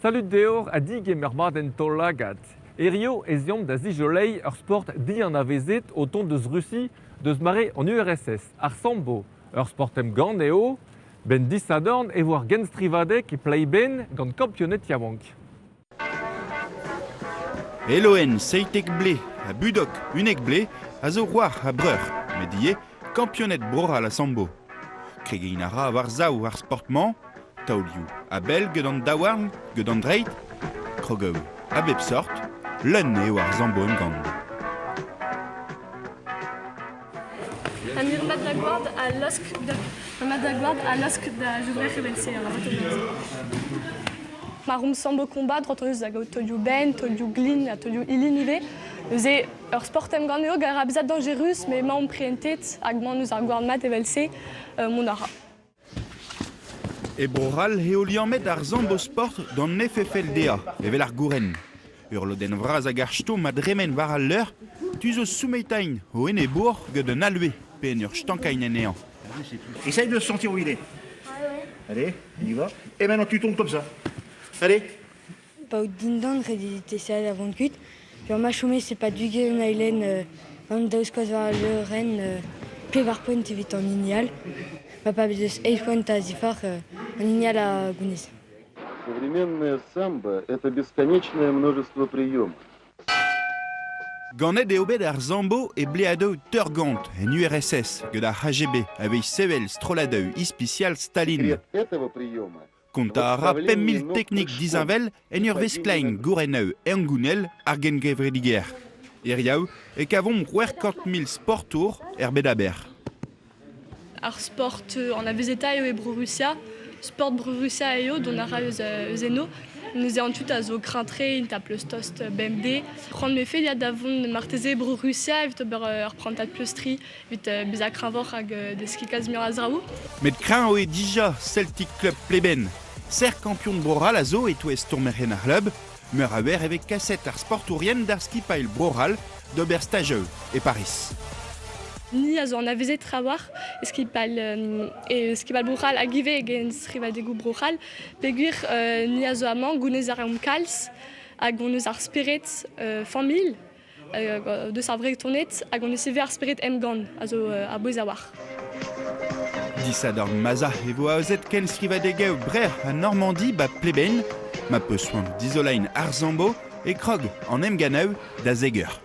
Salut deor a dig e mermaden tollagat. Erio eziom da zijolei ur sport di an avezet o ton deus Russie deus mare en URSS, ar sambo. Ur sportem gant eo, ben disadorn e war genstrivadek e play ben gant kampionet yamank. Eloen seitek ble, a budok unek ble, a zo war a breur, medie, kampionet broral a sambo. Kregein a ra war zaou ar sportman, taolioù a bel gant daouarn, gant dreit, krogeu a bep sort, l'un eo ar zambo en gant. An mat da gwad a losk da jogrech evelse an avato. Ma room sambo combat droteus hag tolioù ben, tolioù glin, a tolioù ilin ive. Eus e ur sportem gant eo gar a bezat dangerus, me ma prientet hag man eus ar gwad mat evelse mon ara. E broral heoliamet ar zambo sport d'an FFLDA, evel ar gouren. Ur loden vraz hag ar sto ma dremen war al leur, tu zo soumeitain o ene bour gant un alue pen ur stankain en ean. Essaye de sentir où il est. Allez, on y va. Et maintenant tu tombes comme ça. Allez. Pas au dindan, rédité ça avant de cuite. Puis en machomé, c'est pas du gain island, en dausquois var le ren, puis var point vite en ignal. Papa без 8 point à zifar, en ignal à Gounis. Современное самбо – это бесконечное множество приемов. Ganet eo bet ar zambo e bleadeu turgant en URSS gant ar HGB avei sevel stroladeu ispicial Stalin. Секрет этого приема Kont a ra 5000 teknik dizinvel en ur vesklein goureneu en gounel ar gengevrediger. Eriaou e kavon 50 sportour bet aber. Ar sport an avezeta eo e Brorussia, sport Brorussia eo don ara eus eno. Nous avons tout à zo crantré, une table toast BMD. Prendre mes faits, il y a d'avant martésé Brorussia, vite reprendre ta plustri, vite bizarre cranvor avec des ski Kazimir Azraou. Met kran o e dija Celtic Club pleben. Ser kampion de broral a zo et ouest tourmeren ar club, meur a wer avec cassette ar sportourien d'ar ski pail broral d'Oberstageu et Paris. Ni a zo an avezet trawar, skipal broral a give gen srivadegou broral, peguir ni a zo amant gounez ar kalz, a gounez ar spiret famil, de sa vreg tournet, a gounez sever ar spiret emgan, a zo a boez a war. Disadorn maza e vo a ozet ken srivadegeu brer a Normandie ba pleben, ma peu soin d'isolain ar zambo e krog en emganeu da zeger.